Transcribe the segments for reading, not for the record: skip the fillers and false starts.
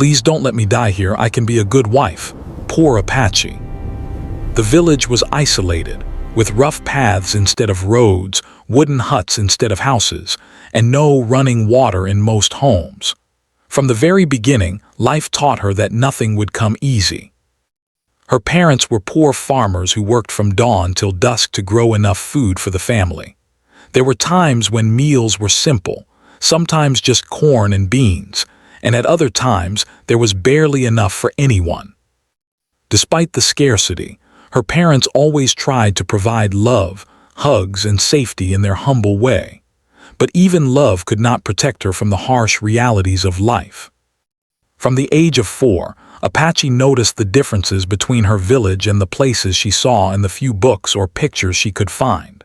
Please don't let me die here. I can be a good wife. Poor Apache. The village was isolated, with rough paths instead of roads, wooden huts instead of houses, and no running water in most homes. From the very beginning, life taught her that nothing would come easy. Her parents were poor farmers who worked from dawn till dusk to grow enough food for the family. There were times when meals were simple, sometimes just corn and beans, and at other times there was barely enough for anyone. Despite the scarcity, her parents always tried to provide love, hugs, and safety in their humble way. But even love could not protect her from the harsh realities of life. From the age of 4, Apache noticed the differences between her village and the places she saw in the few books or pictures she could find.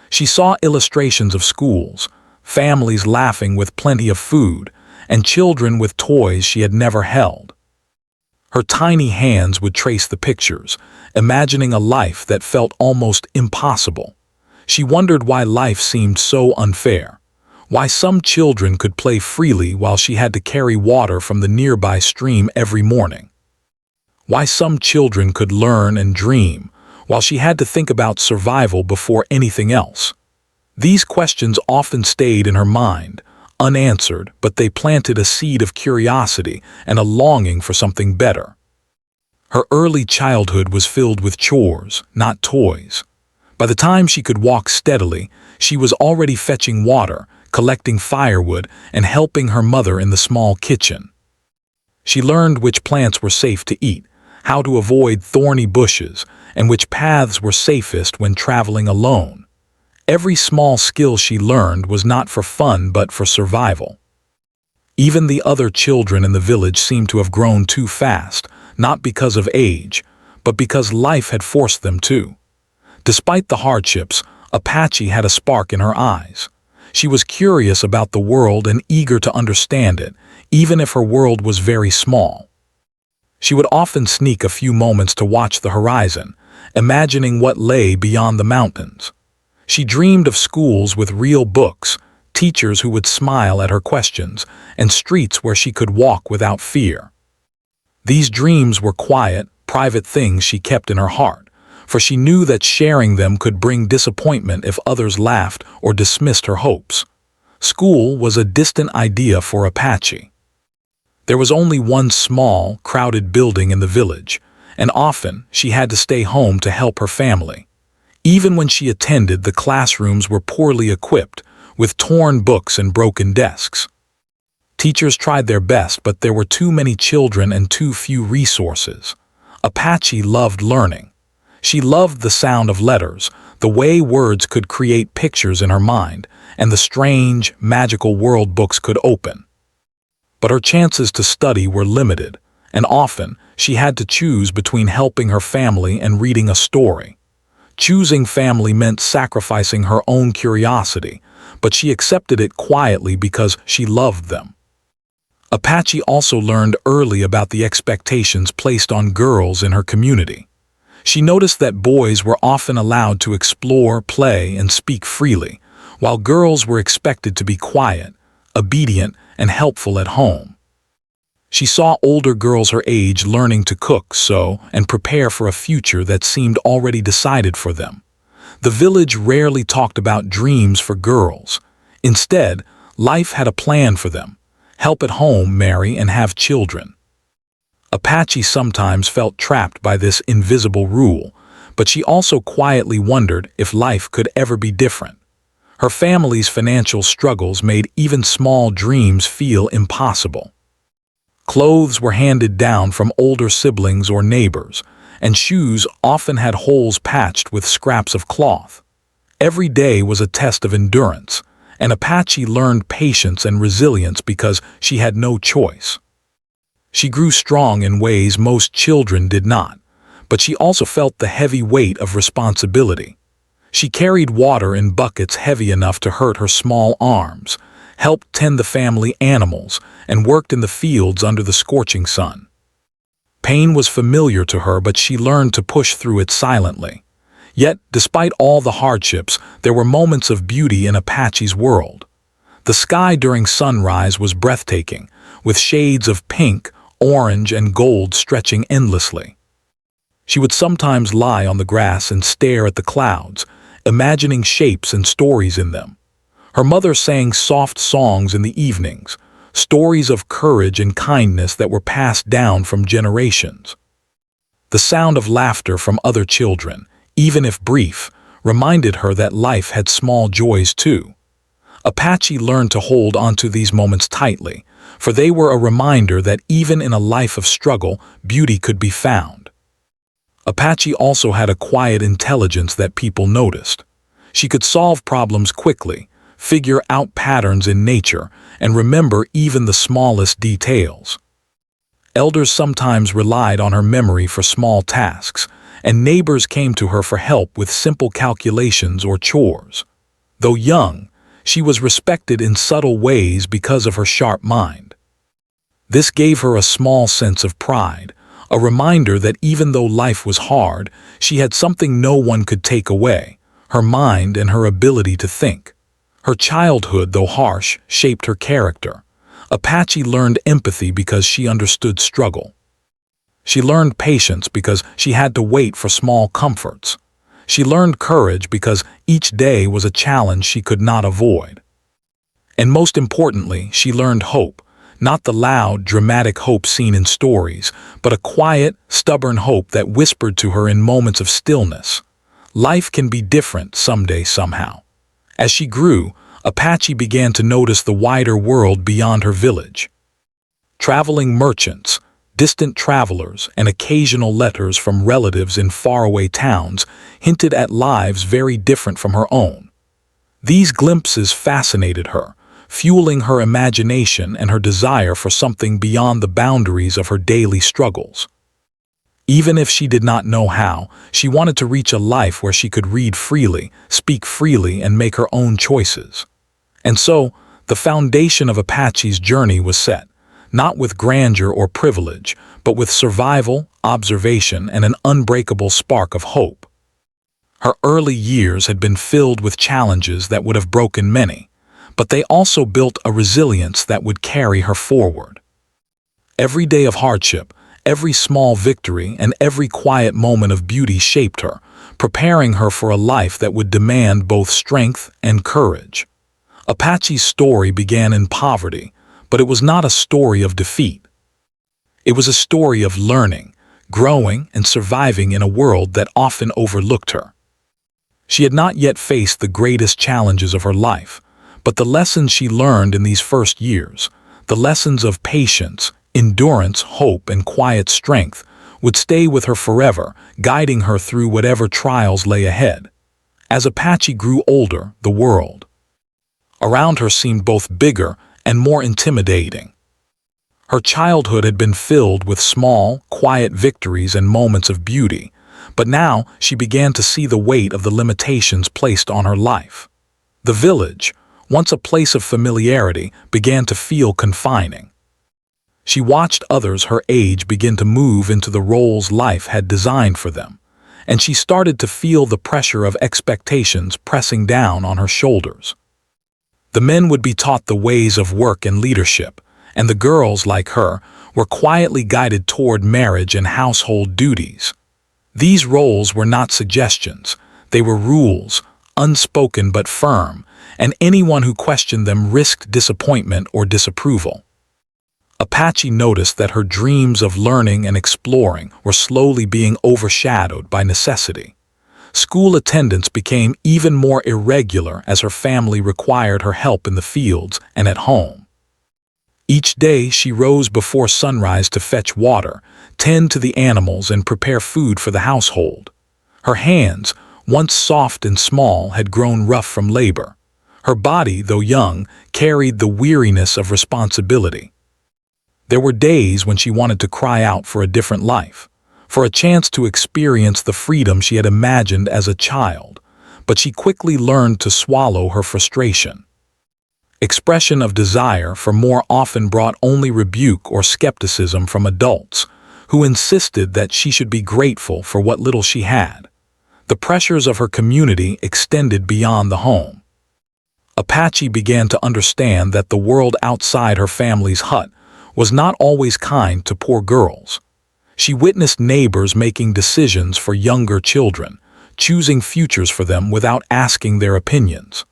She saw illustrations of schools, families laughing with plenty of food, and children with toys she had never held. Her tiny hands would trace the pictures, imagining a life that felt almost impossible. She wondered why life seemed so unfair, why some children could play freely while she had to carry water from the nearby stream every morning, why some children could learn and dream while she had to think about survival before anything else. These questions often stayed in her mind, unanswered, but they planted a seed of curiosity and a longing for something better. Her early childhood was filled with chores, not toys. By the time she could walk steadily, she was already fetching water, collecting firewood, and helping her mother in the small kitchen. She learned which plants were safe to eat, how to avoid thorny bushes, and which paths were safest when traveling alone. Every small skill she learned was not for fun but for survival. Even the other children in the village seemed to have grown too fast, not because of age, but because life had forced them to. Despite the hardships, Apache had a spark in her eyes. She was curious about the world and eager to understand it, even if her world was very small. She would often sneak a few moments to watch the horizon, imagining what lay beyond the mountains. She dreamed of schools with real books, teachers who would smile at her questions, and streets where she could walk without fear. These dreams were quiet, private things she kept in her heart, for she knew that sharing them could bring disappointment if others laughed or dismissed her hopes. School was a distant idea for Apache. There was only one small, crowded building in the village, and often she had to stay home to help her family. Even when she attended, the classrooms were poorly equipped, with torn books and broken desks. Teachers tried their best, but there were too many children and too few resources. Apache loved learning. She loved the sound of letters, the way words could create pictures in her mind, and the strange, magical world books could open. But her chances to study were limited, and often she had to choose between helping her family and reading a story. Choosing family meant sacrificing her own curiosity, but she accepted it quietly because she loved them. Apache also learned early about the expectations placed on girls in her community. She noticed that boys were often allowed to explore, play, and speak freely, while girls were expected to be quiet, obedient, and helpful at home. She saw older girls her age learning to cook, sew, and prepare for a future that seemed already decided for them. The village rarely talked about dreams for girls. Instead, life had a plan for them: help at home, marry, and have children. Apache sometimes felt trapped by this invisible rule, but she also quietly wondered if life could ever be different. Her family's financial struggles made even small dreams feel impossible. Clothes were handed down from older siblings or neighbors, and shoes often had holes patched with scraps of cloth. Every day was a test of endurance, and Apache learned patience and resilience because she had no choice. She grew strong in ways most children did not, but she also felt the heavy weight of responsibility. She carried water in buckets heavy enough to hurt her small arms, helped tend the family animals, and worked in the fields under the scorching sun. Pain was familiar to her, but she learned to push through it silently. Yet, despite all the hardships, there were moments of beauty in Apache's world. The sky during sunrise was breathtaking, with shades of pink, orange and gold stretching endlessly. She would sometimes lie on the grass and stare at the clouds, imagining shapes and stories in them. Her mother sang soft songs in the evenings, stories of courage and kindness that were passed down from generations. The sound of laughter from other children, even if brief, reminded her that life had small joys too. Apache learned to hold onto these moments tightly, for they were a reminder that even in a life of struggle, beauty could be found. Apache also had a quiet intelligence that people noticed. She could solve problems quickly, figure out patterns in nature, and remember even the smallest details. Elders sometimes relied on her memory for small tasks, and neighbors came to her for help with simple calculations or chores. Though young, she was respected in subtle ways because of her sharp mind. This gave her a small sense of pride, a reminder that even though life was hard, she had something no one could take away: her mind and her ability to think. Her childhood, though harsh, shaped her character. Apache learned empathy because she understood struggle. She learned patience because she had to wait for small comforts. She learned courage because each day was a challenge she could not avoid. And most importantly, she learned hope, not the loud, dramatic hope seen in stories, but a quiet, stubborn hope that whispered to her in moments of stillness. Life can be different someday, somehow. As she grew, Apache began to notice the wider world beyond her village. Traveling merchants, distant travelers, and occasional letters from relatives in faraway towns hinted at lives very different from her own. These glimpses fascinated her, fueling her imagination and her desire for something beyond the boundaries of her daily struggles. Even if she did not know how, she wanted to reach a life where she could read freely, speak freely, and make her own choices. And so, the foundation of Apache's journey was set, not with grandeur or privilege, but with survival, observation, and an unbreakable spark of hope. Her early years had been filled with challenges that would have broken many, but they also built a resilience that would carry her forward. Every day of hardship, every small victory, and every quiet moment of beauty shaped her, preparing her for a life that would demand both strength and courage. Apache's story began in poverty, but it was not a story of defeat. It was a story of learning, growing, and surviving in a world that often overlooked her. She had not yet faced the greatest challenges of her life, but the lessons she learned in these first years, the lessons of patience, endurance, hope, and quiet strength, would stay with her forever, guiding her through whatever trials lay ahead. As Apache grew older, the world around her seemed both bigger and more intimidating. Her childhood had been filled with small, quiet victories and moments of beauty, but now she began to see the weight of the limitations placed on her life. The village, once a place of familiarity, began to feel confining. She watched others her age begin to move into the roles life had designed for them, and she started to feel the pressure of expectations pressing down on her shoulders. The men would be taught the ways of work and leadership, and the girls, like her, were quietly guided toward marriage and household duties. These roles were not suggestions, they were rules, unspoken but firm, and anyone who questioned them risked disappointment or disapproval. Apache noticed that her dreams of learning and exploring were slowly being overshadowed by necessity. School attendance became even more irregular as her family required her help in the fields and at home. Each day she rose before sunrise to fetch water, tend to the animals, and prepare food for the household. Her hands, once soft and small, had grown rough from labor. Her body, though young, carried the weariness of responsibility. There were days when she wanted to cry out for a different life, for a chance to experience the freedom she had imagined as a child, but she quickly learned to swallow her frustration. Expression of desire for more often brought only rebuke or skepticism from adults, who insisted that she should be grateful for what little she had. The pressures of her community extended beyond the home. Apache began to understand that the world outside her family's hut was not always kind to poor girls. She witnessed neighbors making decisions for younger children, choosing futures for them without asking their opinions.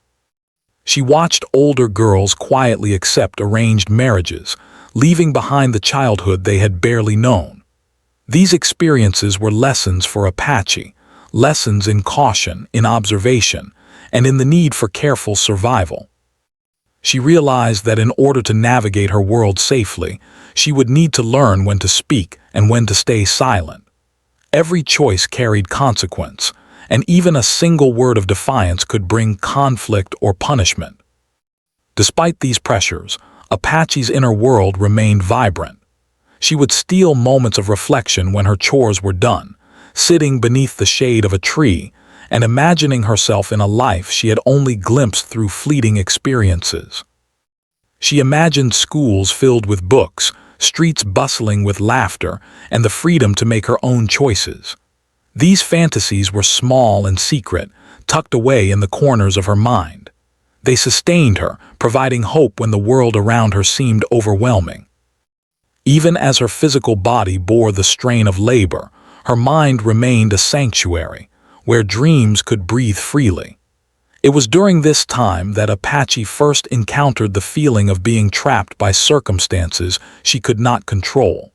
She watched older girls quietly accept arranged marriages, leaving behind the childhood they had barely known. These experiences were lessons for Apache, lessons in caution, in observation, and in the need for careful survival. She realized that in order to navigate her world safely, she would need to learn when to speak and when to stay silent. Every choice carried consequence, and even a single word of defiance could bring conflict or punishment. Despite these pressures, Apache's inner world remained vibrant. She would steal moments of reflection when her chores were done, sitting beneath the shade of a tree and imagining herself in a life she had only glimpsed through fleeting experiences. She imagined schools filled with books, streets bustling with laughter, and the freedom to make her own choices. These fantasies were small and secret, tucked away in the corners of her mind. They sustained her, providing hope when the world around her seemed overwhelming. Even as her physical body bore the strain of labor, her mind remained a sanctuary, where dreams could breathe freely. It was during this time that Apache first encountered the feeling of being trapped by circumstances she could not control.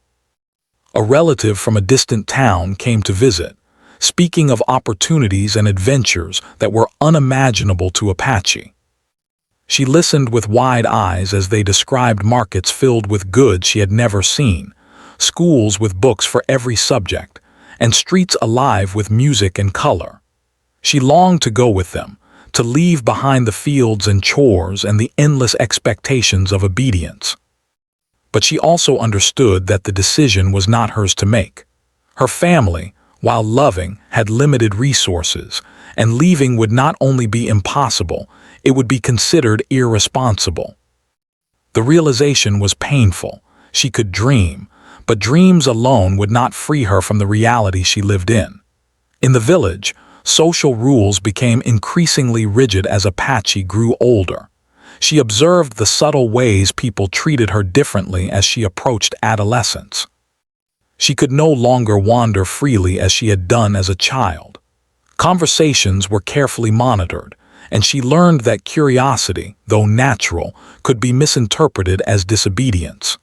A relative from a distant town came to visit, speaking of opportunities and adventures that were unimaginable to Apache. She listened with wide eyes as they described markets filled with goods she had never seen, schools with books for every subject, and streets alive with music and color. She longed to go with them, to leave behind the fields and chores and the endless expectations of obedience. But she also understood that the decision was not hers to make. Her family, while loving, had limited resources, and leaving would not only be impossible, it would be considered irresponsible. The realization was painful. She could dream, but dreams alone would not free her from the reality she lived in. In the village, social rules became increasingly rigid as Apache grew older. She observed the subtle ways people treated her differently as she approached adolescence. She could no longer wander freely as she had done as a child. Conversations were carefully monitored, and she learned that curiosity, though natural, could be misinterpreted as disobedience.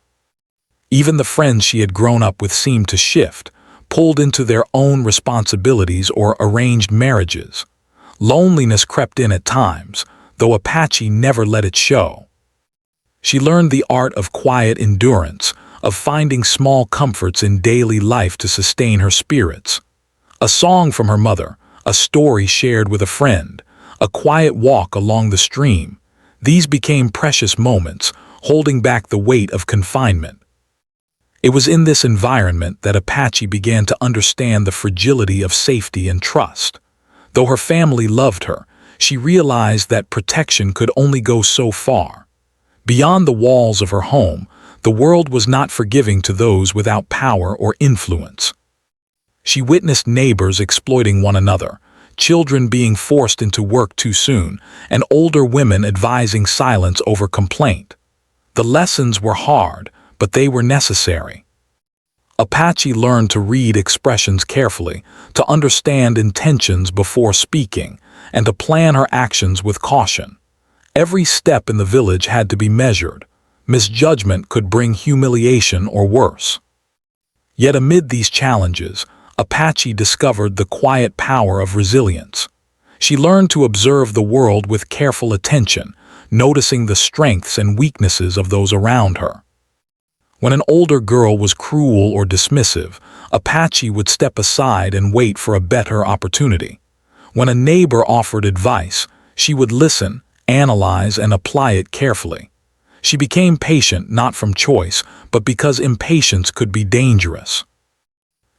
Even the friends she had grown up with seemed to shift, pulled into their own responsibilities or arranged marriages. Loneliness crept in at times, though Apache never let it show. She learned the art of quiet endurance, of finding small comforts in daily life to sustain her spirits. A song from her mother, a story shared with a friend, a quiet walk along the stream, these became precious moments, holding back the weight of confinement. It was in this environment that Apache began to understand the fragility of safety and trust. Though her family loved her, she realized that protection could only go so far. Beyond the walls of her home, the world was not forgiving to those without power or influence. She witnessed neighbors exploiting one another, children being forced into work too soon, and older women advising silence over complaint. The lessons were hard, but they were necessary. Apache learned to read expressions carefully, to understand intentions before speaking, and to plan her actions with caution. Every step in the village had to be measured. Misjudgment could bring humiliation or worse. Yet amid these challenges, Apache discovered the quiet power of resilience. She learned to observe the world with careful attention, noticing the strengths and weaknesses of those around her. When an older girl was cruel or dismissive, Apache would step aside and wait for a better opportunity. When a neighbor offered advice, she would listen, analyze, and apply it carefully. She became patient not from choice, but because impatience could be dangerous.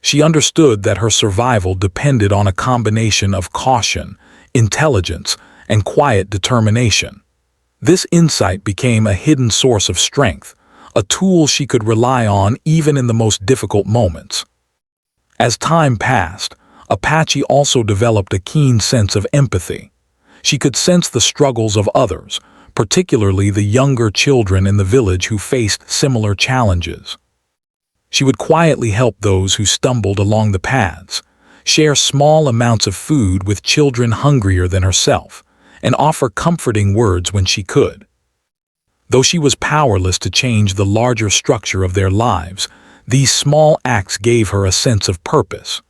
She understood that her survival depended on a combination of caution, intelligence, and quiet determination. This insight became a hidden source of strength, a tool she could rely on even in the most difficult moments. As time passed, Apache also developed a keen sense of empathy. She could sense the struggles of others, particularly the younger children in the village who faced similar challenges. She would quietly help those who stumbled along the paths, share small amounts of food with children hungrier than herself, and offer comforting words when she could. Though she was powerless to change the larger structure of their lives, these small acts gave her a sense of purpose.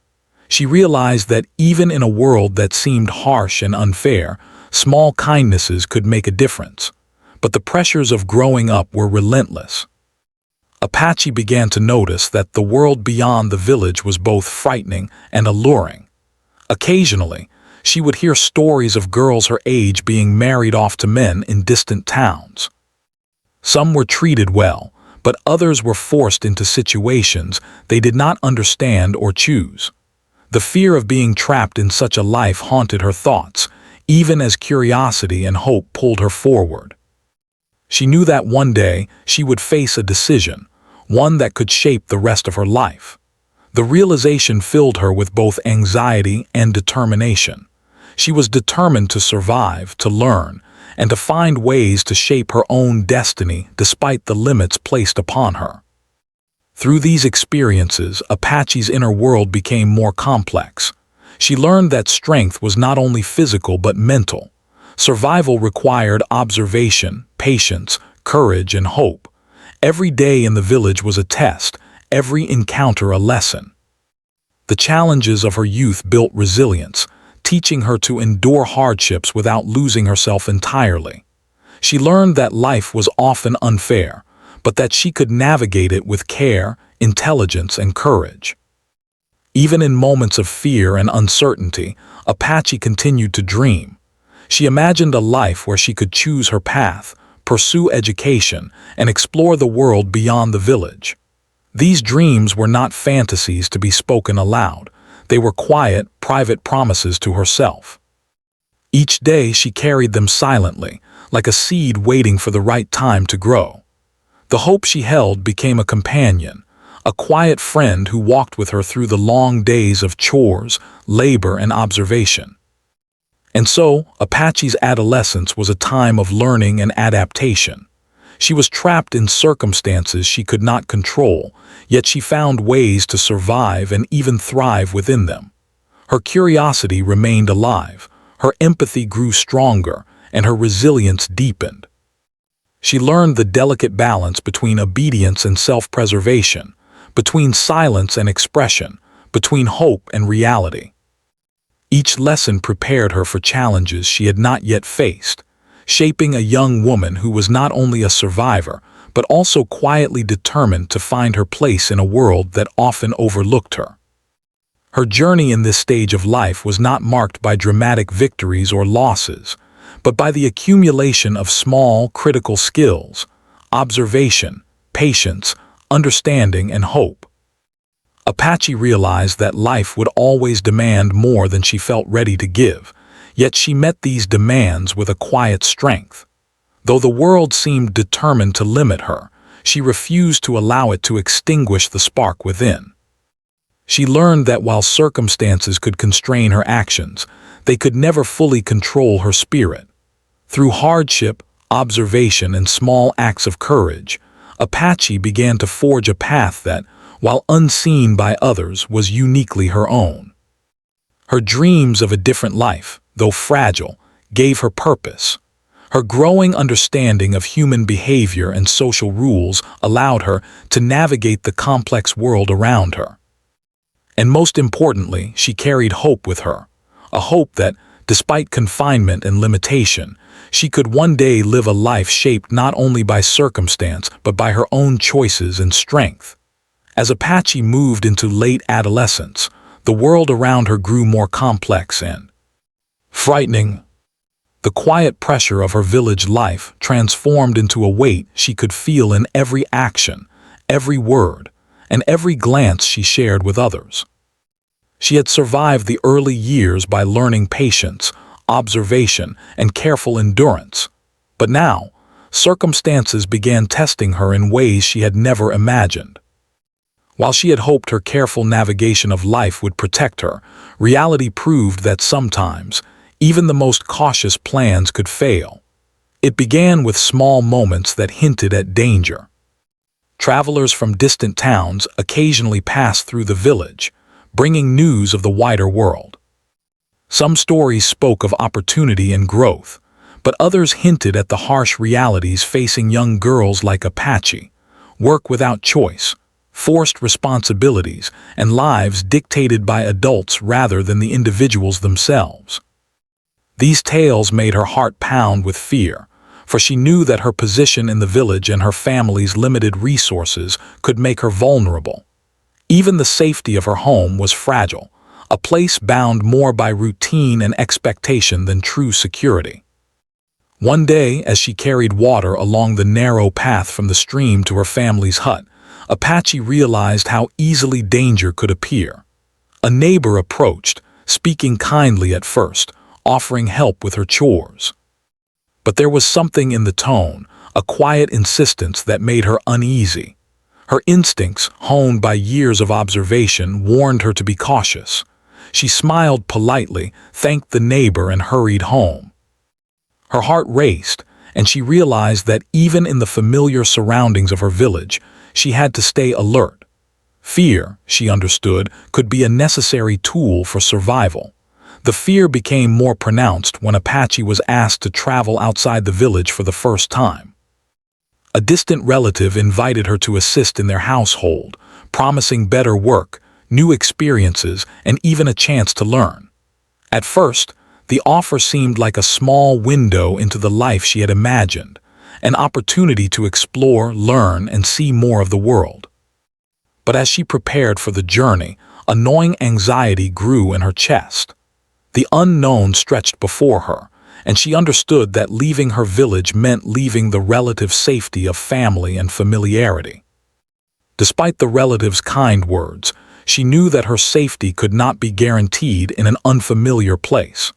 She realized that even in a world that seemed harsh and unfair, small kindnesses could make a difference. But the pressures of growing up were relentless. Apache began to notice that the world beyond the village was both frightening and alluring. Occasionally, she would hear stories of girls her age being married off to men in distant towns. Some were treated well, but others were forced into situations they did not understand or choose. The fear of being trapped in such a life haunted her thoughts, even as curiosity and hope pulled her forward. She knew that one day she would face a decision, one that could shape the rest of her life. The realization filled her with both anxiety and determination. She was determined to survive, to learn, and to find ways to shape her own destiny despite the limits placed upon her. Through these experiences, Apache's inner world became more complex. She learned that strength was not only physical but mental. Survival required observation, patience, courage, and hope. Every day in the village was a test, every encounter a lesson. The challenges of her youth built resilience, teaching her to endure hardships without losing herself entirely. She learned that life was often unfair, but that she could navigate it with care, intelligence, and courage. Even in moments of fear and uncertainty, Apache continued to dream. She imagined a life where she could choose her path, pursue education, and explore the world beyond the village. These dreams were not fantasies to be spoken aloud. They were quiet, private promises to herself. Each day she carried them silently, like a seed waiting for the right time to grow. The hope she held became a companion, a quiet friend who walked with her through the long days of chores, labor, and observation. And so, Apache's adolescence was a time of learning and adaptation. She was trapped in circumstances she could not control, yet she found ways to survive and even thrive within them. Her curiosity remained alive, her empathy grew stronger, and her resilience deepened. She learned the delicate balance between obedience and self-preservation, between silence and expression, between hope and reality. Each lesson prepared her for challenges she had not yet faced, shaping a young woman who was not only a survivor, but also quietly determined to find her place in a world that often overlooked her. Her journey in this stage of life was not marked by dramatic victories or losses, but by the accumulation of small, critical skills, observation, patience, understanding, and hope. Apache realized that life would always demand more than she felt ready to give, yet she met these demands with a quiet strength. Though the world seemed determined to limit her, she refused to allow it to extinguish the spark within. She learned that while circumstances could constrain her actions, they could never fully control her spirit. Through hardship, observation, and small acts of courage, Apache began to forge a path that, while unseen by others, was uniquely her own. Her dreams of a different life, though fragile, gave her purpose. Her growing understanding of human behavior and social rules allowed her to navigate the complex world around her. And most importantly, she carried hope with her, a hope that, despite confinement and limitation, she could one day live a life shaped not only by circumstance but by her own choices and strength. As Apache moved into late adolescence, the world around her grew more complex and frightening. The quiet pressure of her village life transformed into a weight she could feel in every action, every word, and every glance she shared with others. She had survived the early years by learning patience, observation, and careful endurance. But now, circumstances began testing her in ways she had never imagined. While she had hoped her careful navigation of life would protect her, reality proved that sometimes, even the most cautious plans could fail. It began with small moments that hinted at danger. Travelers from distant towns occasionally passed through the village, bringing news of the wider world. Some stories spoke of opportunity and growth, but others hinted at the harsh realities facing young girls like Apache: work without choice, forced responsibilities, and lives dictated by adults rather than the individuals themselves. These tales made her heart pound with fear, for she knew that her position in the village and her family's limited resources could make her vulnerable. Even the safety of her home was fragile, a place bound more by routine and expectation than true security. One day, as she carried water along the narrow path from the stream to her family's hut, Apache realized how easily danger could appear. A neighbor approached, speaking kindly at first, offering help with her chores. But there was something in the tone, a quiet insistence that made her uneasy. Her instincts, honed by years of observation, warned her to be cautious. She smiled politely, thanked the neighbor, and hurried home. Her heart raced, and she realized that even in the familiar surroundings of her village, she had to stay alert. Fear, she understood, could be a necessary tool for survival. The fear became more pronounced when Apache was asked to travel outside the village for the first time. A distant relative invited her to assist in their household, promising better work, new experiences, and even a chance to learn. At first, the offer seemed like a small window into the life she had imagined, an opportunity to explore, learn, and see more of the world. But as she prepared for the journey, a gnawing anxiety grew in her chest. The unknown stretched before her, and she understood that leaving her village meant leaving the relative safety of family and familiarity. Despite the relative's kind words, she knew that her safety could not be guaranteed in an unfamiliar place.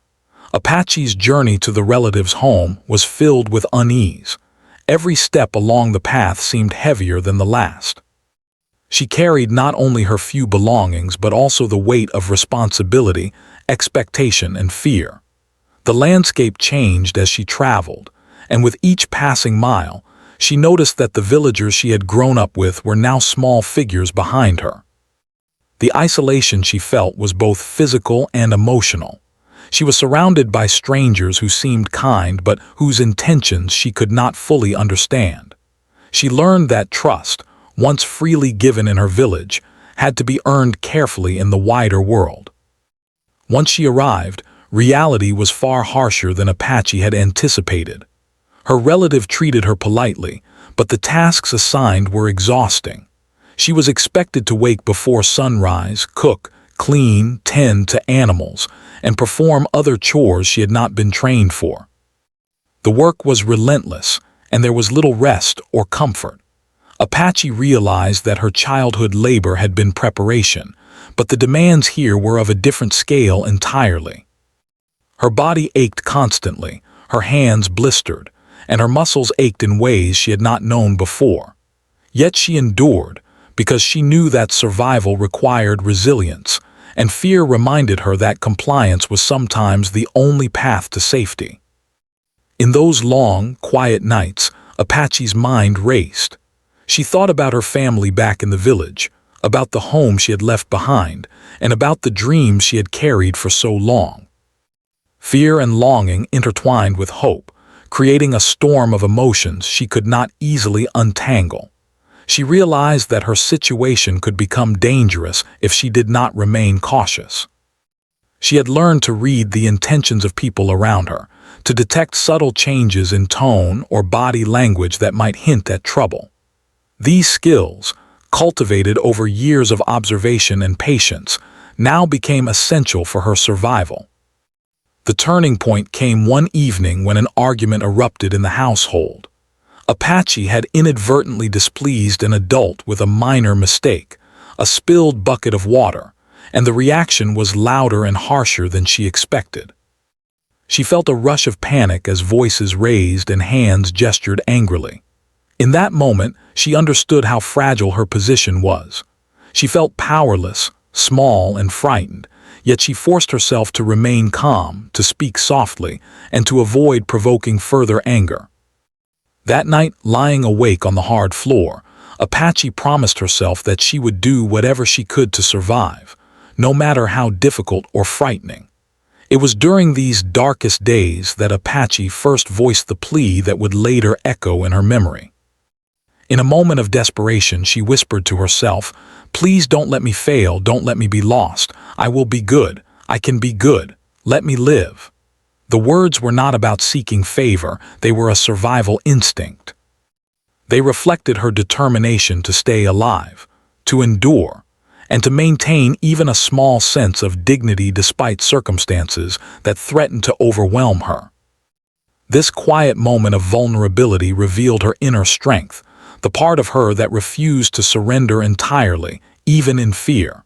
Apache's journey to the relative's home was filled with unease. Every step along the path seemed heavier than the last. She carried not only her few belongings but also the weight of responsibility, expectation, and fear. The landscape changed as she traveled, and with each passing mile, she noticed that the villagers she had grown up with were now small figures behind her. The isolation she felt was both physical and emotional. She was surrounded by strangers who seemed kind but whose intentions she could not fully understand. She learned that trust, once freely given in her village, had to be earned carefully in the wider world. Once she arrived, reality was far harsher than Apache had anticipated. Her relative treated her politely, but the tasks assigned were exhausting. She was expected to wake before sunrise, cook, clean, tend to animals, and perform other chores she had not been trained for. The work was relentless, and there was little rest or comfort. Apache realized that her childhood labor had been preparation, but the demands here were of a different scale entirely. Her body ached constantly, her hands blistered, and her muscles ached in ways she had not known before. Yet she endured, because she knew that survival required resilience, and fear reminded her that compliance was sometimes the only path to safety. In those long, quiet nights, Apache's mind raced. She thought about her family back in the village, about the home she had left behind, and about the dreams she had carried for so long. Fear and longing intertwined with hope, creating a storm of emotions she could not easily untangle. She realized that her situation could become dangerous if she did not remain cautious. She had learned to read the intentions of people around her, to detect subtle changes in tone or body language that might hint at trouble. These skills, cultivated over years of observation and patience, now became essential for her survival. The turning point came one evening when an argument erupted in the household. Apache had inadvertently displeased an adult with a minor mistake, a spilled bucket of water, and the reaction was louder and harsher than she expected. She felt a rush of panic as voices raised and hands gestured angrily. In that moment, she understood how fragile her position was. She felt powerless, small, and frightened, yet she forced herself to remain calm, to speak softly, and to avoid provoking further anger. That night, lying awake on the hard floor, Apache promised herself that she would do whatever she could to survive, no matter how difficult or frightening. It was during these darkest days that Apache first voiced the plea that would later echo in her memory. In a moment of desperation, she whispered to herself, "Please don't let me fail, don't let me be lost. I will be good. I can be good. Let me live." The words were not about seeking favor, they were a survival instinct. They reflected her determination to stay alive, to endure, and to maintain even a small sense of dignity despite circumstances that threatened to overwhelm her. This quiet moment of vulnerability revealed her inner strength, the part of her that refused to surrender entirely, even in fear.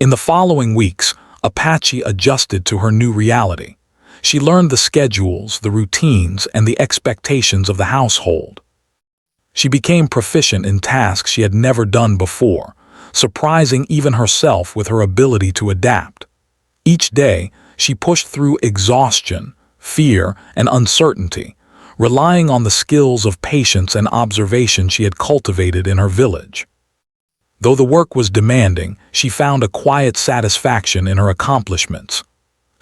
In the following weeks, Apache adjusted to her new reality. She learned the schedules, the routines, and the expectations of the household. She became proficient in tasks she had never done before, surprising even herself with her ability to adapt. Each day, she pushed through exhaustion, fear, and uncertainty, relying on the skills of patience and observation she had cultivated in her village. Though the work was demanding, she found a quiet satisfaction in her accomplishments.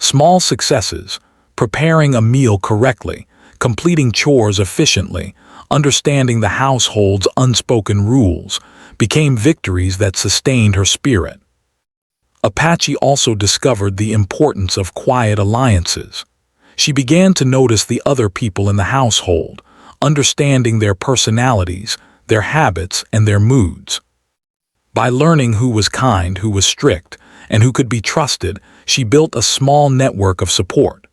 Small successes, preparing a meal correctly, completing chores efficiently, understanding the household's unspoken rules, became victories that sustained her spirit. Apache also discovered the importance of quiet alliances. She began to notice the other people in the household, understanding their personalities, their habits, and their moods. By learning who was kind, who was strict, and who could be trusted, she built a small network of support.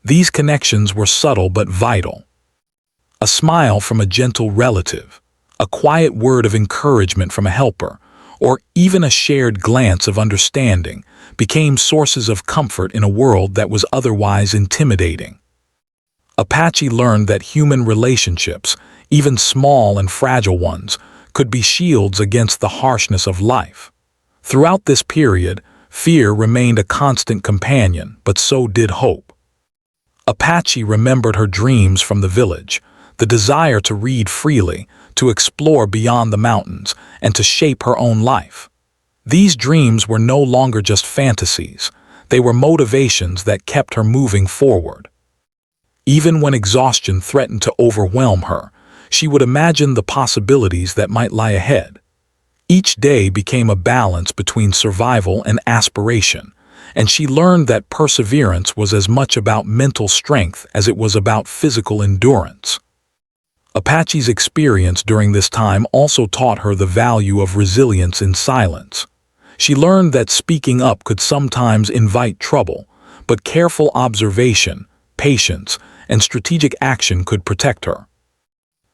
These connections were subtle but vital. A smile from a gentle relative, a quiet word of encouragement from a helper, or even a shared glance of understanding, became sources of comfort in a world that was otherwise intimidating. Apache learned that human relationships, even small and fragile ones, could be shields against the harshness of life. Throughout this period, fear remained a constant companion, but so did hope. Apache remembered her dreams from the village, the desire to read freely, to explore beyond the mountains, and to shape her own life. These dreams were no longer just fantasies, they were motivations that kept her moving forward. Even when exhaustion threatened to overwhelm her, she would imagine the possibilities that might lie ahead. Each day became a balance between survival and aspiration, and she learned that perseverance was as much about mental strength as it was about physical endurance. Apache's experience during this time also taught her the value of resilience in silence. She learned that speaking up could sometimes invite trouble, but careful observation, patience, and strategic action could protect her.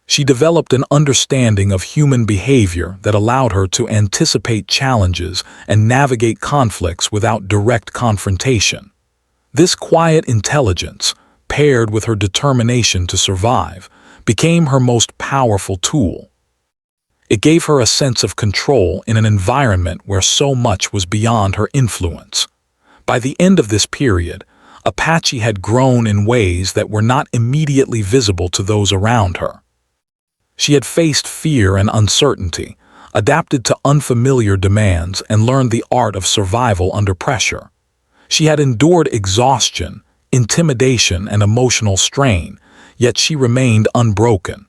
She developed an understanding of human behavior that allowed her to anticipate challenges and navigate conflicts without direct confrontation. This quiet intelligence, paired with her determination to survive, became her most powerful tool. It gave her a sense of control in an environment where so much was beyond her influence. By the end of this period, Apache had grown in ways that were not immediately visible to those around her. She had faced fear and uncertainty, adapted to unfamiliar demands, and learned the art of survival under pressure. She had endured exhaustion, intimidation, and emotional strain, yet she remained unbroken.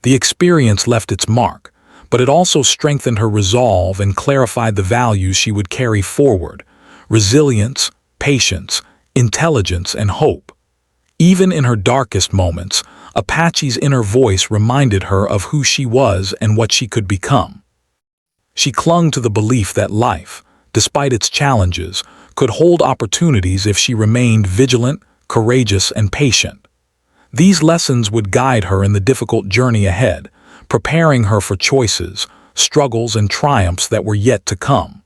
The experience left its mark, but it also strengthened her resolve and clarified the values she would carry forward: resilience, patience, intelligence, and hope. Even in her darkest moments, Apache's inner voice reminded her of who she was and what she could become. She clung to the belief that life, despite its challenges, could hold opportunities if she remained vigilant, courageous, and patient. These lessons would guide her in the difficult journey ahead, preparing her for choices, struggles, and triumphs that were yet to come.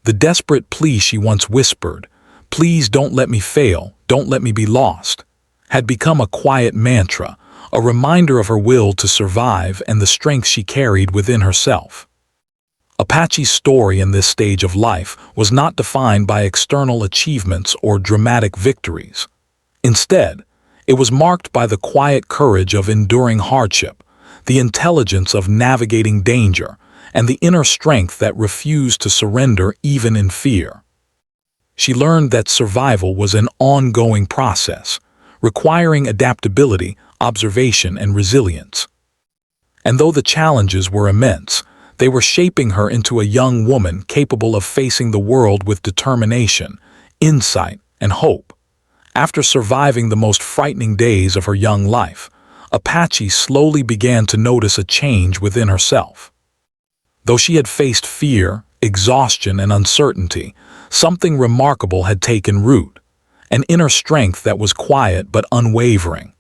The desperate plea she once whispered, "Please don't let me fail, don't let me be lost," had become a quiet mantra, a reminder of her will to survive and the strength she carried within herself. Apache's story in this stage of life was not defined by external achievements or dramatic victories. Instead, It was marked by the quiet courage of enduring hardship, the intelligence of navigating danger, and the inner strength that refused to surrender even in fear. She learned that survival was an ongoing process, requiring adaptability, observation, and resilience. And though the challenges were immense, they were shaping her into a young woman capable of facing the world with determination, insight, and hope. After surviving the most frightening days of her young life, Apache slowly began to notice a change within herself. Though she had faced fear, exhaustion, and uncertainty, something remarkable had taken root, an inner strength that was quiet but unwavering.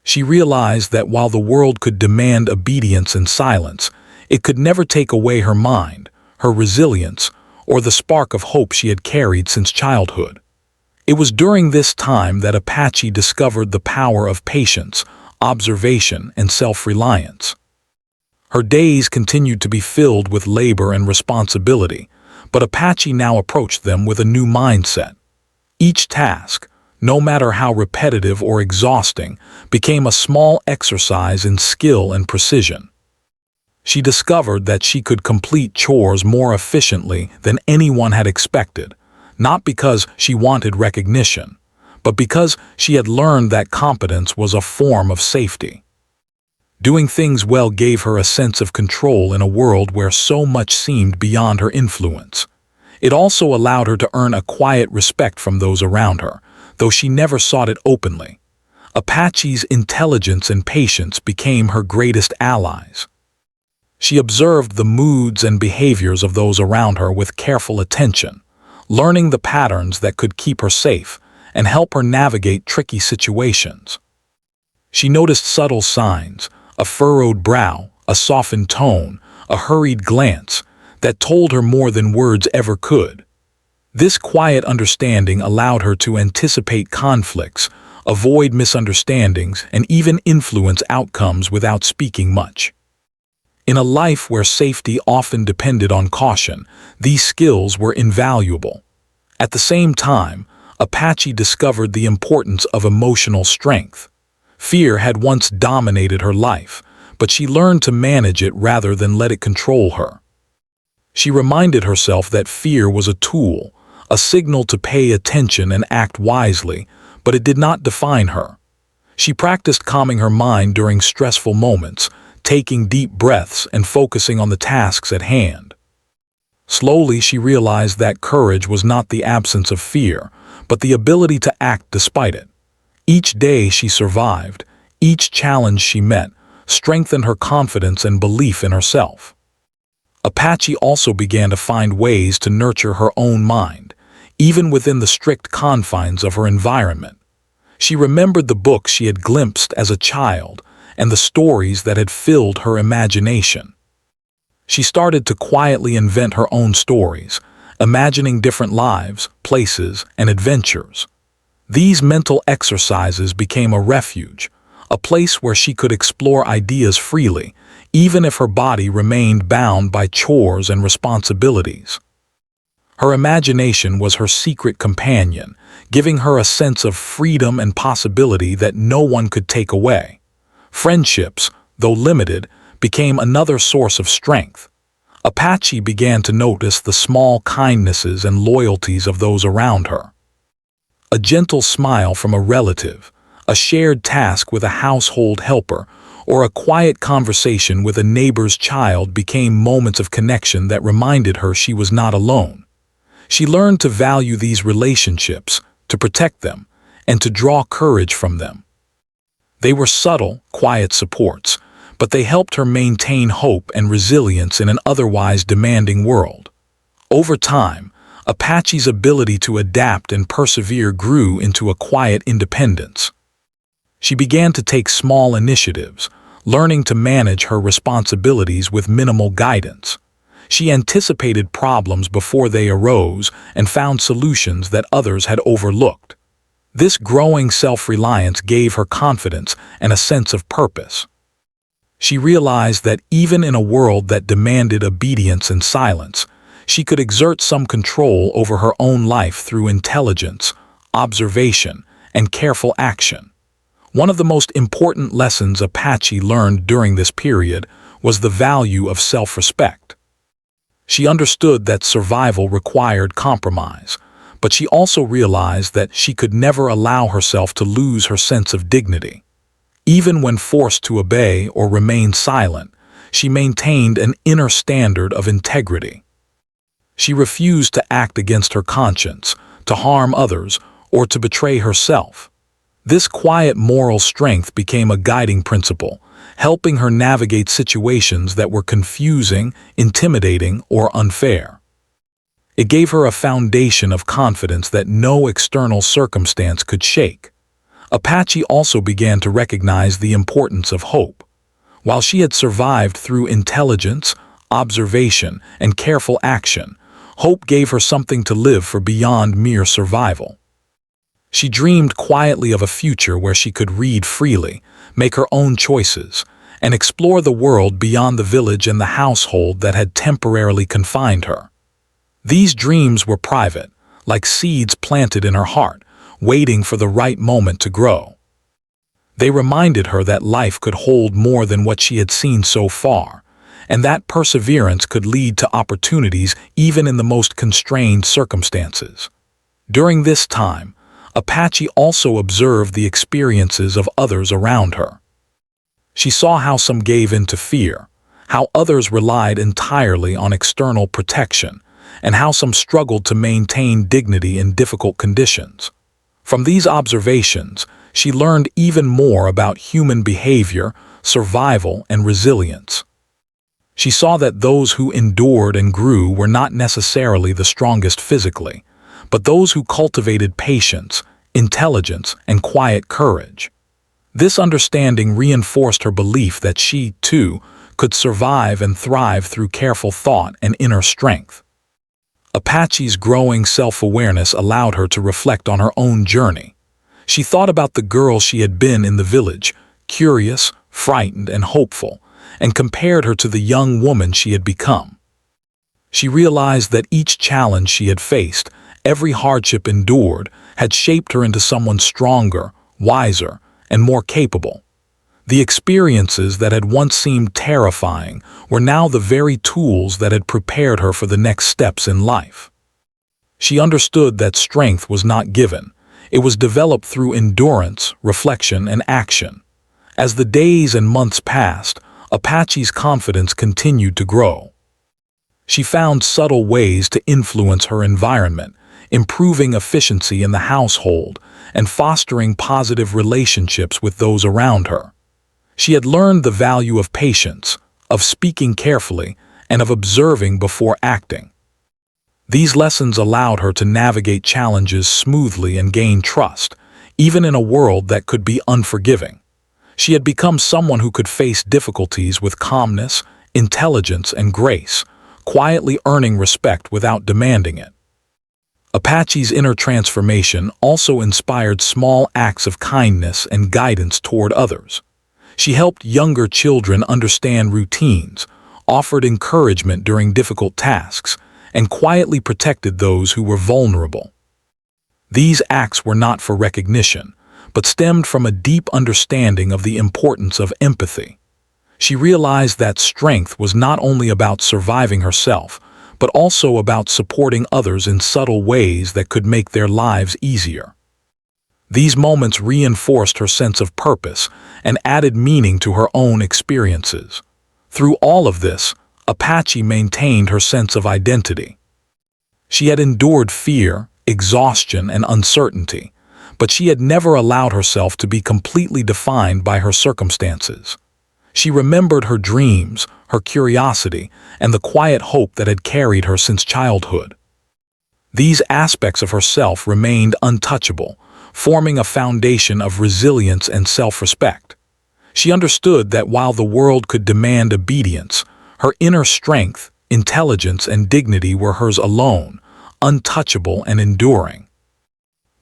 She realized that while the world could demand obedience and silence, it could never take away her mind, her resilience, or the spark of hope she had carried since childhood. It was during this time that Apache discovered the power of patience, observation, and self-reliance. Her days continued to be filled with labor and responsibility, but Apache now approached them with a new mindset. Each task, no matter how repetitive or exhausting, became a small exercise in skill and precision. She discovered that she could complete chores more efficiently than anyone had expected, not because she wanted recognition, but because she had learned that competence was a form of safety. Doing things well gave her a sense of control in a world where so much seemed beyond her influence. It also allowed her to earn a quiet respect from those around her, though she never sought it openly. Apache's intelligence and patience became her greatest allies. She observed the moods and behaviors of those around her with careful attention, learning the patterns that could keep her safe and help her navigate tricky situations. She noticed subtle signs, a furrowed brow, a softened tone, a hurried glance, that told her more than words ever could. This quiet understanding allowed her to anticipate conflicts, avoid misunderstandings, and even influence outcomes without speaking much. In a life where safety often depended on caution, these skills were invaluable. At the same time, Apache discovered the importance of emotional strength. Fear had once dominated her life, but she learned to manage it rather than let it control her. She reminded herself that fear was a tool, a signal to pay attention and act wisely, but it did not define her. She practiced calming her mind during stressful moments, taking deep breaths and focusing on the tasks at hand. Slowly, she realized that courage was not the absence of fear, but the ability to act despite it. Each day she survived, each challenge she met, strengthened her confidence and belief in herself. Apache also began to find ways to nurture her own mind, even within the strict confines of her environment. She remembered the books she had glimpsed as a child and the stories that had filled her imagination. She started to quietly invent her own stories, imagining different lives, places, and adventures. These mental exercises became a refuge, a place where she could explore ideas freely, even if her body remained bound by chores and responsibilities. Her imagination was her secret companion, giving her a sense of freedom and possibility that no one could take away. Friendships, though limited, became another source of strength. Apache began to notice the small kindnesses and loyalties of those around her. A gentle smile from a relative, a shared task with a household helper, or a quiet conversation with a neighbor's child became moments of connection that reminded her she was not alone. She learned to value these relationships, to protect them, and to draw courage from them. They were subtle, quiet supports, but they helped her maintain hope and resilience in an otherwise demanding world. Over time, Apache's ability to adapt and persevere grew into a quiet independence. She began to take small initiatives, learning to manage her responsibilities with minimal guidance. She anticipated problems before they arose and found solutions that others had overlooked. This growing self-reliance gave her confidence and a sense of purpose. She realized that even in a world that demanded obedience and silence, she could exert some control over her own life through intelligence, observation, and careful action. One of the most important lessons Apache learned during this period was the value of self-respect. She understood that survival required compromise, but she also realized that she could never allow herself to lose her sense of dignity. Even when forced to obey or remain silent, she maintained an inner standard of integrity. She refused to act against her conscience, to harm others, or to betray herself. This quiet moral strength became a guiding principle, helping her navigate situations that were confusing, intimidating, or unfair. It gave her a foundation of confidence that no external circumstance could shake. Apache also began to recognize the importance of hope. While she had survived through intelligence, observation, and careful action, hope gave her something to live for beyond mere survival. She dreamed quietly of a future where she could read freely, make her own choices, and explore the world beyond the village and the household that had temporarily confined her. These dreams were private, like seeds planted in her heart, waiting for the right moment to grow. They reminded her that life could hold more than what she had seen so far, and that perseverance could lead to opportunities even in the most constrained circumstances. During this time, Apache also observed the experiences of others around her. She saw how some gave in to fear, how others relied entirely on external protection, and how some struggled to maintain dignity in difficult conditions. From these observations, she learned even more about human behavior, survival, and resilience. She saw that those who endured and grew were not necessarily the strongest physically, but those who cultivated patience, intelligence, and quiet courage. This understanding reinforced her belief that she, too, could survive and thrive through careful thought and inner strength. Apache's growing self-awareness allowed her to reflect on her own journey. She thought about the girl she had been in the village, curious, frightened, and hopeful, and compared her to the young woman she had become. She realized that each challenge she had faced, every hardship endured, had shaped her into someone stronger, wiser, and more capable. The experiences that had once seemed terrifying were now the very tools that had prepared her for the next steps in life. She understood that strength was not given. It was developed through endurance, reflection, and action. As the days and months passed, Apache's confidence continued to grow. She found subtle ways to influence her environment, improving efficiency in the household, and fostering positive relationships with those around her. She had learned the value of patience, of speaking carefully, and of observing before acting. These lessons allowed her to navigate challenges smoothly and gain trust, even in a world that could be unforgiving. She had become someone who could face difficulties with calmness, intelligence, and grace, quietly earning respect without demanding it. Apache's inner transformation also inspired small acts of kindness and guidance toward others. She helped younger children understand routines, offered encouragement during difficult tasks, and quietly protected those who were vulnerable. These acts were not for recognition, but stemmed from a deep understanding of the importance of empathy. She realized that strength was not only about surviving herself, but also about supporting others in subtle ways that could make their lives easier. These moments reinforced her sense of purpose and added meaning to her own experiences. Through all of this, Apache maintained her sense of identity. She had endured fear, exhaustion, and uncertainty, but she had never allowed herself to be completely defined by her circumstances. She remembered her dreams, her curiosity, and the quiet hope that had carried her since childhood. These aspects of herself remained untouchable, forming a foundation of resilience and self-respect. She understood that while the world could demand obedience, her inner strength, intelligence, and dignity were hers alone, untouchable and enduring.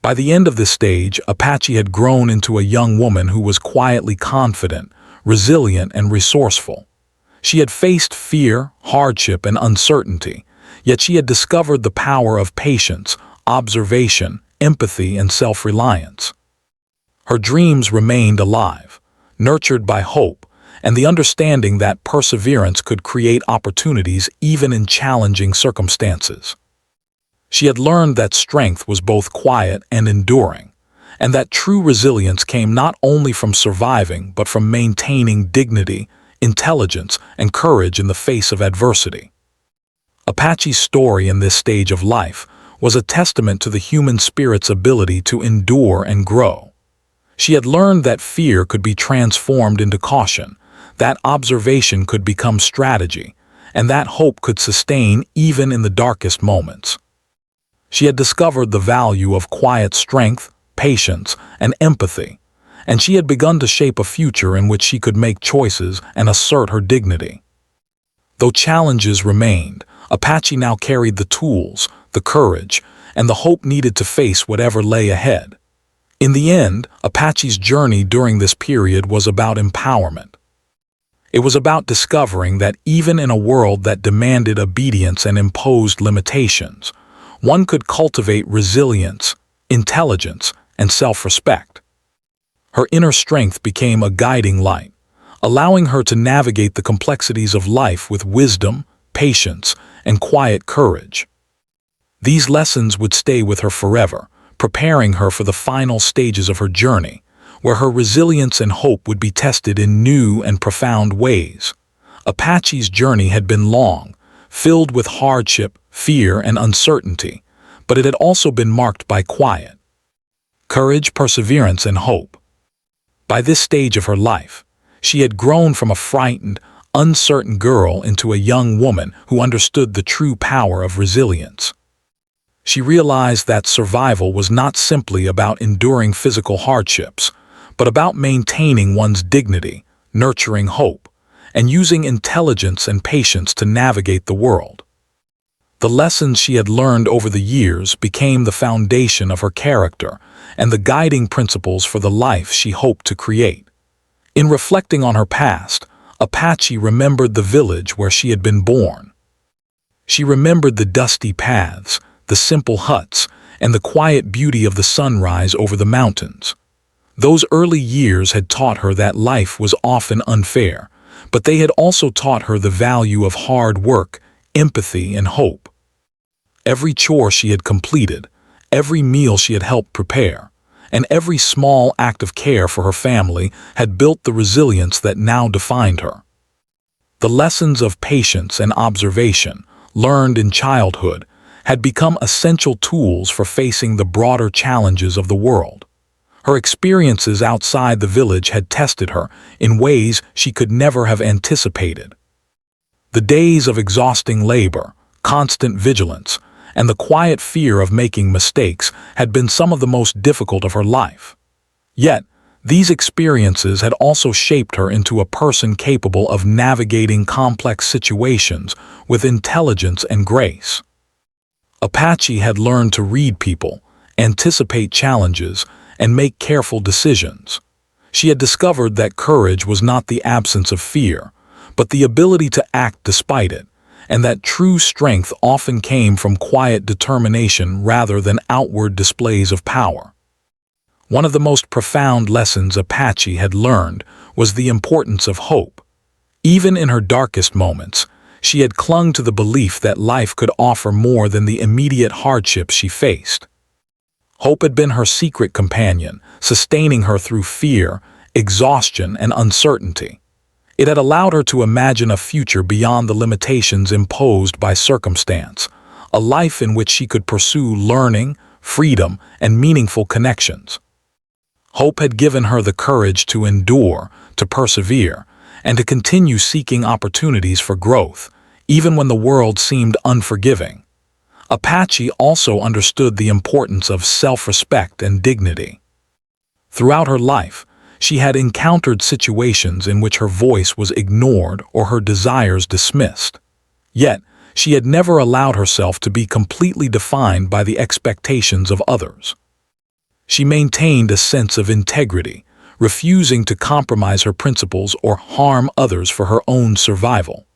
By the end of this stage, Apache had grown into a young woman who was quietly confident, resilient, and resourceful. She had faced fear, hardship, and uncertainty, yet she had discovered the power of patience, observation, empathy, and self-reliance. Her dreams remained alive, nurtured by hope and the understanding that perseverance could create opportunities even in challenging circumstances. She had learned that strength was both quiet and enduring, and that true resilience came not only from surviving but from maintaining dignity, intelligence, and courage in the face of adversity. Apache's story in this stage of life was a testament to the human spirit's ability to endure and grow. She had learned that fear could be transformed into caution, that observation could become strategy, and that hope could sustain even in the darkest moments. She had discovered the value of quiet strength, patience, and empathy, and she had begun to shape a future in which she could make choices and assert her dignity. Though challenges remained, Apache now carried the tools, the courage, and the hope needed to face whatever lay ahead. In the end, Apache's journey during this period was about empowerment. It was about discovering that even in a world that demanded obedience and imposed limitations, one could cultivate resilience, intelligence, and self-respect. Her inner strength became a guiding light, allowing her to navigate the complexities of life with wisdom, patience, and quiet courage. These lessons would stay with her forever, preparing her for the final stages of her journey, where her resilience and hope would be tested in new and profound ways. Apache's journey had been long, filled with hardship, fear, and uncertainty, but it had also been marked by quiet courage, perseverance, and hope. By this stage of her life, she had grown from a frightened, uncertain girl into a young woman who understood the true power of resilience. She realized that survival was not simply about enduring physical hardships, but about maintaining one's dignity, nurturing hope, and using intelligence and patience to navigate the world. The lessons she had learned over the years became the foundation of her character and the guiding principles for the life she hoped to create. In reflecting on her past, Apache remembered the village where she had been born. She remembered the dusty paths, the simple huts, and the quiet beauty of the sunrise over the mountains. Those early years had taught her that life was often unfair, but they had also taught her the value of hard work, empathy, and hope. Every chore she had completed, every meal she had helped prepare, and every small act of care for her family had built the resilience that now defined her. The lessons of patience and observation, learned in childhood, had become essential tools for facing the broader challenges of the world. Her experiences outside the village had tested her in ways she could never have anticipated. The days of exhausting labor, constant vigilance, and the quiet fear of making mistakes had been some of the most difficult of her life. Yet, these experiences had also shaped her into a person capable of navigating complex situations with intelligence and grace. Apache had learned to read people, anticipate challenges, and make careful decisions. She had discovered that courage was not the absence of fear, but the ability to act despite it, and that true strength often came from quiet determination rather than outward displays of power. One of the most profound lessons Apache had learned was the importance of hope. Even in her darkest moments, she had clung to the belief that life could offer more than the immediate hardships she faced. Hope had been her secret companion, sustaining her through fear, exhaustion, and uncertainty. It had allowed her to imagine a future beyond the limitations imposed by circumstance, a life in which she could pursue learning, freedom, and meaningful connections. Hope had given her the courage to endure, to persevere, and to continue seeking opportunities for growth, even when the world seemed unforgiving. Apache also understood the importance of self-respect and dignity. Throughout her life, she had encountered situations in which her voice was ignored or her desires dismissed. Yet, she had never allowed herself to be completely defined by the expectations of others. She maintained a sense of integrity, refusing to compromise her principles or harm others for her own survival.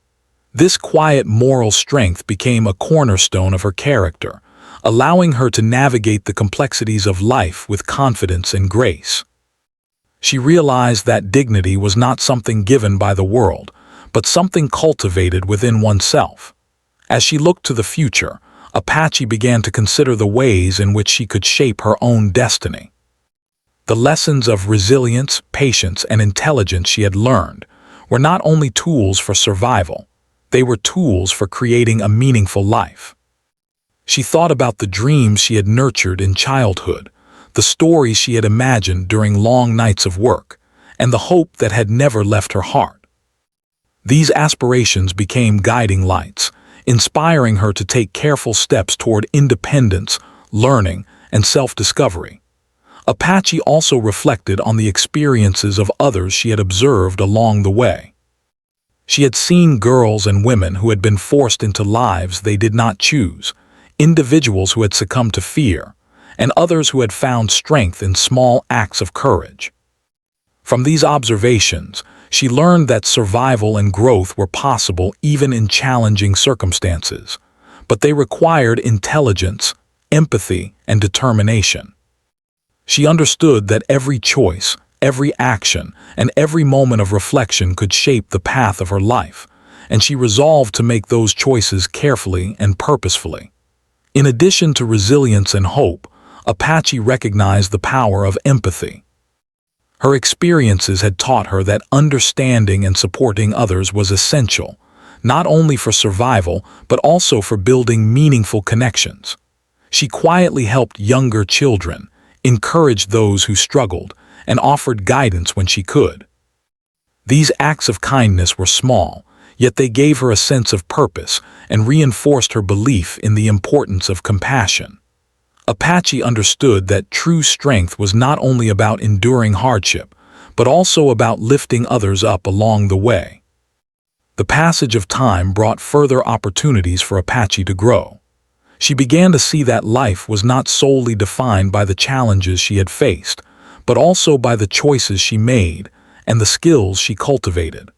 This quiet moral strength became a cornerstone of her character, allowing her to navigate the complexities of life with confidence and grace. She realized that dignity was not something given by the world, but something cultivated within oneself. As she looked to the future, Apache began to consider the ways in which she could shape her own destiny. The lessons of resilience, patience, and intelligence she had learned were not only tools for survival, they were tools for creating a meaningful life. She thought about the dreams she had nurtured in childhood, the stories she had imagined during long nights of work, and the hope that had never left her heart. These aspirations became guiding lights, inspiring her to take careful steps toward independence, learning, and self-discovery. Apache also reflected on the experiences of others she had observed along the way. She had seen girls and women who had been forced into lives they did not choose, individuals who had succumbed to fear, and others who had found strength in small acts of courage. From these observations, she learned that survival and growth were possible even in challenging circumstances, but they required intelligence, empathy, and determination. She understood that every choice, every action, and every moment of reflection could shape the path of her life, and she resolved to make those choices carefully and purposefully. In addition to resilience and hope, Apache recognized the power of empathy. Her experiences had taught her that understanding and supporting others was essential, not only for survival, but also for building meaningful connections. She quietly helped younger children, encouraged those who struggled, and offered guidance when she could. These acts of kindness were small, yet they gave her a sense of purpose and reinforced her belief in the importance of compassion. Apache understood that true strength was not only about enduring hardship, but also about lifting others up along the way. The passage of time brought further opportunities for Apache to grow. She began to see that life was not solely defined by the challenges she had faced, but also by the choices she made and the skills she cultivated.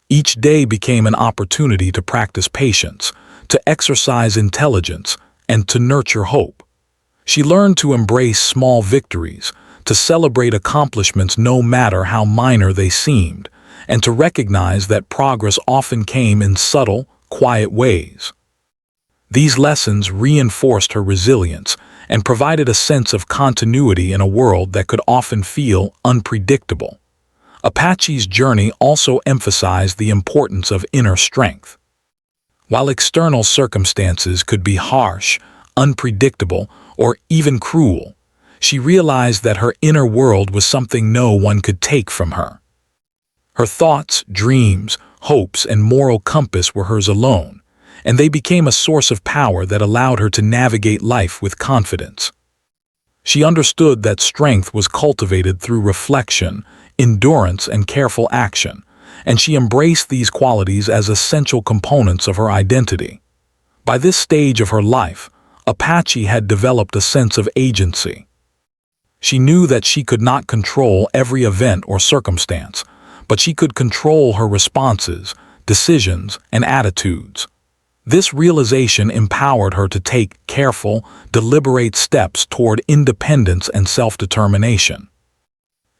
Each day became an opportunity to practice patience, to exercise intelligence, and to nurture hope. She learned to embrace small victories, to celebrate accomplishments no matter how minor they seemed, and to recognize that progress often came in subtle, quiet ways. These lessons reinforced her resilience and provided a sense of continuity in a world that could often feel unpredictable. Apache's journey also emphasized the importance of inner strength. While external circumstances could be harsh, unpredictable, or even cruel, she realized that her inner world was something no one could take from her. Her thoughts, dreams, hopes, and moral compass were hers alone, and they became a source of power that allowed her to navigate life with confidence. She understood that strength was cultivated through reflection, endurance, and careful action, and she embraced these qualities as essential components of her identity. By this stage of her life, Apache had developed a sense of agency. She knew that she could not control every event or circumstance, but she could control her responses, decisions, and attitudes. This realization empowered her to take careful, deliberate steps toward independence and self-determination.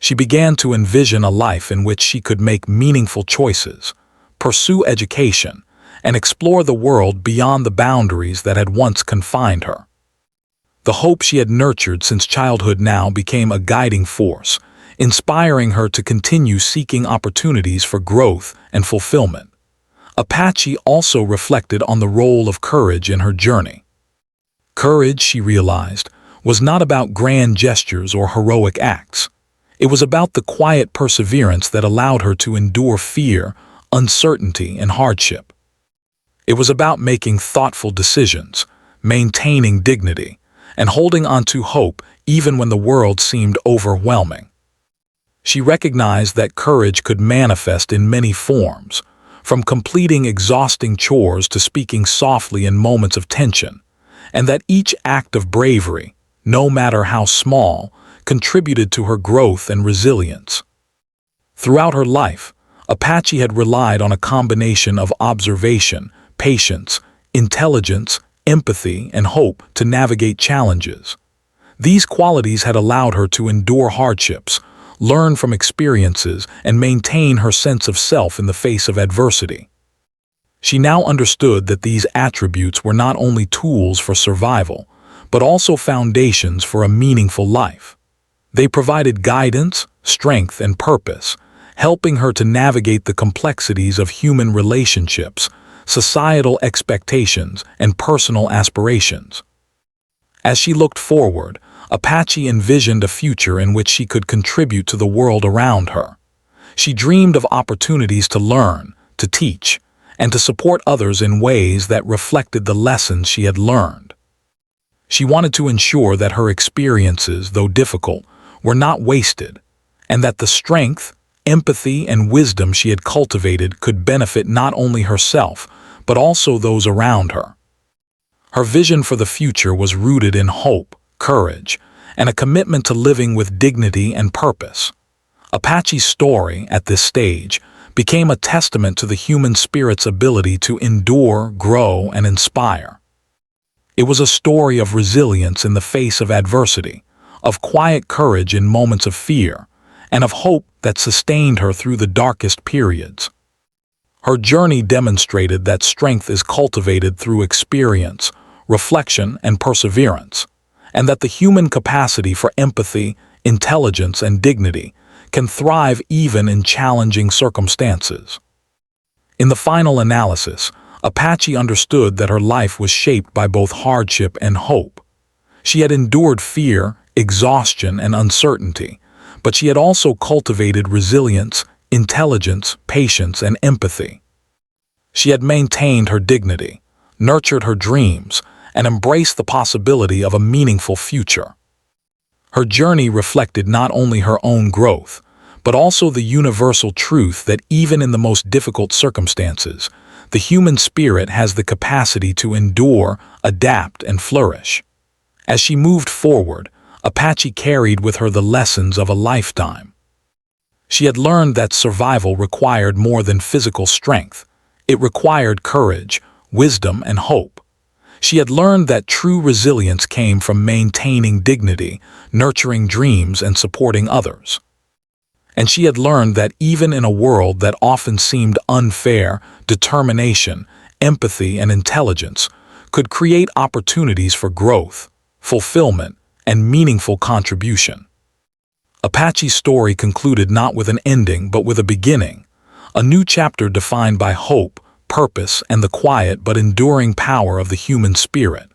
She began to envision a life in which she could make meaningful choices, pursue education, and explore the world beyond the boundaries that had once confined her. The hope she had nurtured since childhood now became a guiding force, inspiring her to continue seeking opportunities for growth and fulfillment. Apache also reflected on the role of courage in her journey. Courage, she realized, was not about grand gestures or heroic acts. It was about the quiet perseverance that allowed her to endure fear, uncertainty, and hardship. It was about making thoughtful decisions, maintaining dignity, and holding on to hope even when the world seemed overwhelming. She recognized that courage could manifest in many forms, from completing exhausting chores to speaking softly in moments of tension, and that each act of bravery, no matter how small, contributed to her growth and resilience. Throughout her life, Apache had relied on a combination of observation, patience, intelligence, empathy, and hope to navigate challenges. These qualities had allowed her to endure hardships, learn from experiences, and maintain her sense of self in the face of adversity. She now understood that these attributes were not only tools for survival, but also foundations for a meaningful life. They provided guidance, strength, and purpose, helping her to navigate the complexities of human relationships, societal expectations, and personal aspirations. As she looked forward, Apache envisioned a future in which she could contribute to the world around her. She dreamed of opportunities to learn, to teach, and to support others in ways that reflected the lessons she had learned. She wanted to ensure that her experiences, though difficult, were not wasted, and that the strength, empathy, and wisdom she had cultivated could benefit not only herself, but also those around her. Her vision for the future was rooted in hope, courage, and a commitment to living with dignity and purpose. Apache's story, at this stage, became a testament to the human spirit's ability to endure, grow, and inspire. It was a story of resilience in the face of adversity, of quiet courage in moments of fear, and of hope that sustained her through the darkest periods. Her journey demonstrated that strength is cultivated through experience, reflection, and perseverance, and that the human capacity for empathy, intelligence, and dignity can thrive even in challenging circumstances. In the final analysis, Apache understood that her life was shaped by both hardship and hope. She had endured fear, exhaustion, and uncertainty, but she had also cultivated resilience, intelligence, patience, and empathy. She had maintained her dignity, nurtured her dreams, and embraced the possibility of a meaningful future. Her journey reflected not only her own growth, but also the universal truth that even in the most difficult circumstances, the human spirit has the capacity to endure, adapt, and flourish. As she moved forward, Apache carried with her the lessons of a lifetime. She had learned that survival required more than physical strength. It required courage, wisdom, and hope. She had learned that true resilience came from maintaining dignity, nurturing dreams, and supporting others. And she had learned that even in a world that often seemed unfair, determination, empathy, and intelligence could create opportunities for growth, fulfillment, and meaningful contribution. Apache's story concluded not with an ending but with a beginning, a new chapter defined by hope, purpose, and the quiet but enduring power of the human spirit.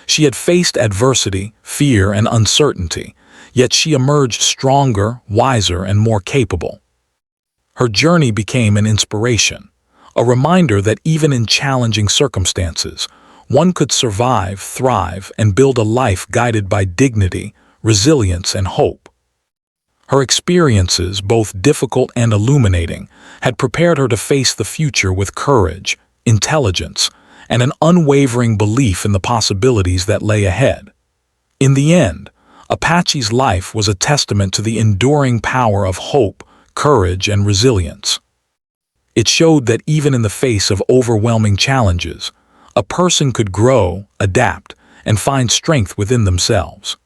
She had faced adversity, fear, and uncertainty, yet she emerged stronger, wiser, and more capable. Her journey became an inspiration, a reminder that even in challenging circumstances, one could survive, thrive, and build a life guided by dignity, resilience, and hope. Her experiences, both difficult and illuminating, had prepared her to face the future with courage, intelligence, and an unwavering belief in the possibilities that lay ahead. In the end, Apache's life was a testament to the enduring power of hope, courage, and resilience. It showed that even in the face of overwhelming challenges, a person could grow, adapt, and find strength within themselves.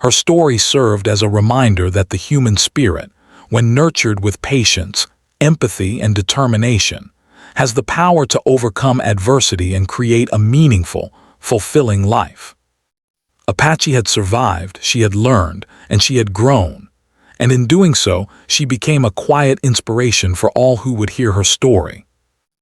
Her story served as a reminder that the human spirit, when nurtured with patience, empathy, and determination, has the power to overcome adversity and create a meaningful, fulfilling life. Apache had survived, she had learned, and she had grown, and in doing so, she became a quiet inspiration for all who would hear her story.